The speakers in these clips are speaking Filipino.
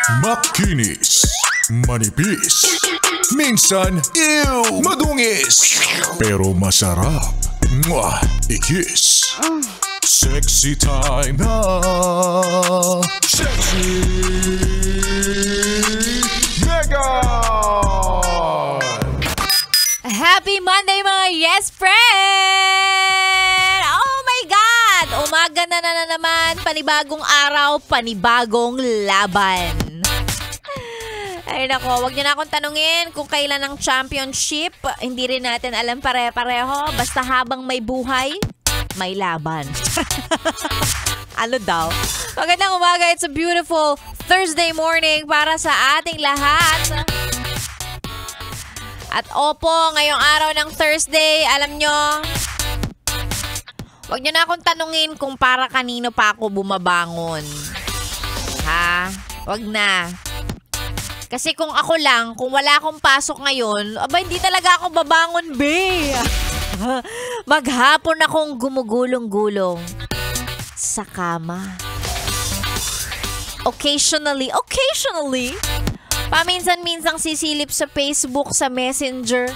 Makinis, manipis, minsan, madungis, pero masarap. Mwah! Ikis. Sexy time na. Sexy Megan! Happy Monday mga yes friend! Oh my God! Umaga na naman, panibagong araw, panibagong laban. Ay nako, wag niyo na akong tanungin kung kailan ang championship. Hindi rin natin alam pare-pareho. Basta habang may buhay, may laban. Ano daw? Magandang umaga, it's a beautiful Thursday morning para sa ating lahat. At opo, ngayong araw ng Thursday, alam nyo, wag nyo na akong tanungin kung para kanino pa ako bumabangon. Ha? Wag na. Kasi kung ako lang, kung wala akong pasok ngayon, aba hindi talaga ako babangon, be. Maghapon akong gumugulong-gulong sa kama. Occasionally, paminsan-minsang sisilip sa Facebook, sa Messenger.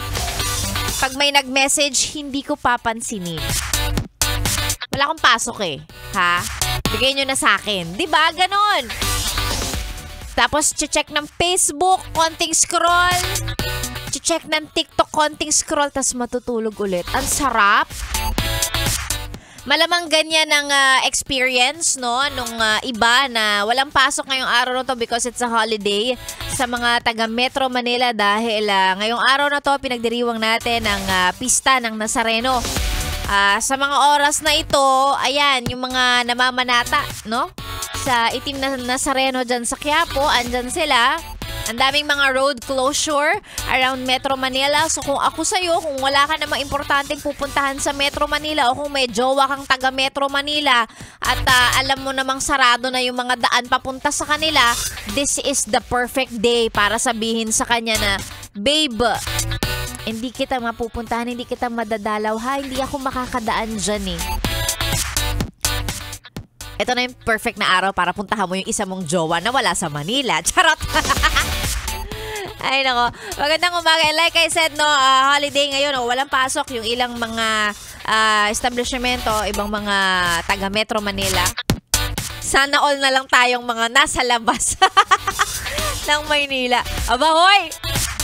Pag may nag-message, hindi ko papansinin. Wala akong pasok eh. Ha? Bigay nyo na sa akin. Diba? Ganon. Tapos, check ng Facebook, konting scroll. Check ng TikTok, konting scroll, tas matutulog ulit. Ang sarap. Malamang ganyan ang experience, no? Nung iba na walang pasok ngayong araw na to because it's a holiday sa mga taga Metro Manila dahil ngayong araw na to pinagdiriwang natin ang pista ng Nazareno. Sa mga oras na ito, ayan, yung mga namamanata, no? Sa itim na Nazareno dyan sa Quiapo, andyan sila. Ang daming mga road closure around Metro Manila. So kung ako sa'yo, kung wala ka namang importanteng pupuntahan sa Metro Manila o kung may jowa kang taga Metro Manila at alam mo namang sarado na yung mga daan papunta sa kanila, this is the perfect day para sabihin sa kanya na, babe, hindi kita mapupuntahan, hindi kita madadalaw ha, hindi ako makakadaan dyan eh. Ito na yung perfect na araw para puntahan mo yung isa mong jowa na wala sa Manila. Charot! Ay nako, magandang umaga. Like I said, no, holiday ngayon, walang pasok yung ilang mga establishmento, ibang mga taga Metro Manila. Sana all na lang tayong mga nasa labas ng Maynila. Aba hoy!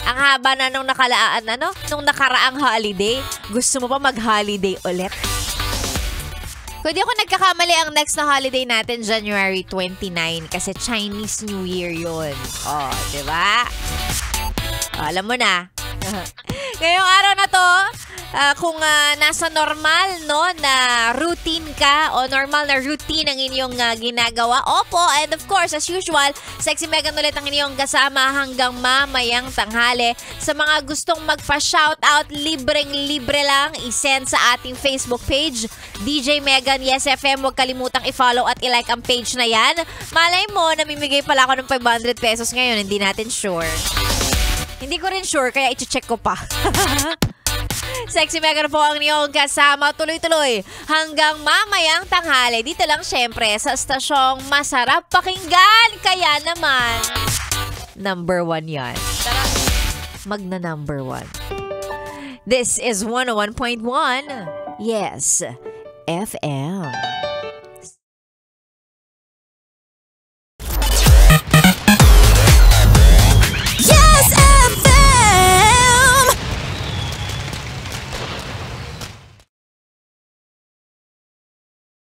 Ang haba na nung nakaraang holiday. Gusto mo pa mag-holiday ulit? Kung di ako nagkakamali, ang next na holiday natin, January 29, kasi Chinese New Year yun. Oh, diba? Oh, alam mo na. Ngayong araw na to, kung nasa normal, no, na routine ka o normal na routine ang inyong ginagawa, opo, and of course, as usual, Sexy Megan ulit ang inyong kasama hanggang mamayang tanghali. Sa mga gustong magpa-shoutout, libreng-libre lang, isend sa ating Facebook page, DJ Megan Yes FM. Huwag kalimutang i-follow at i-like ang page na yan. Malay mo, namimigay pala ako ng 500 pesos ngayon, hindi natin sure. Hindi ko rin sure, kaya i-check ko pa. Sexy Megan po ang niyong kasama tuloy-tuloy hanggang mamayang tanghali. Dito lang syempre sa stasyong masarap pakinggan. Kaya naman, number 1 yan. Tara, magna number 1. This is 101.1. Yes, FM.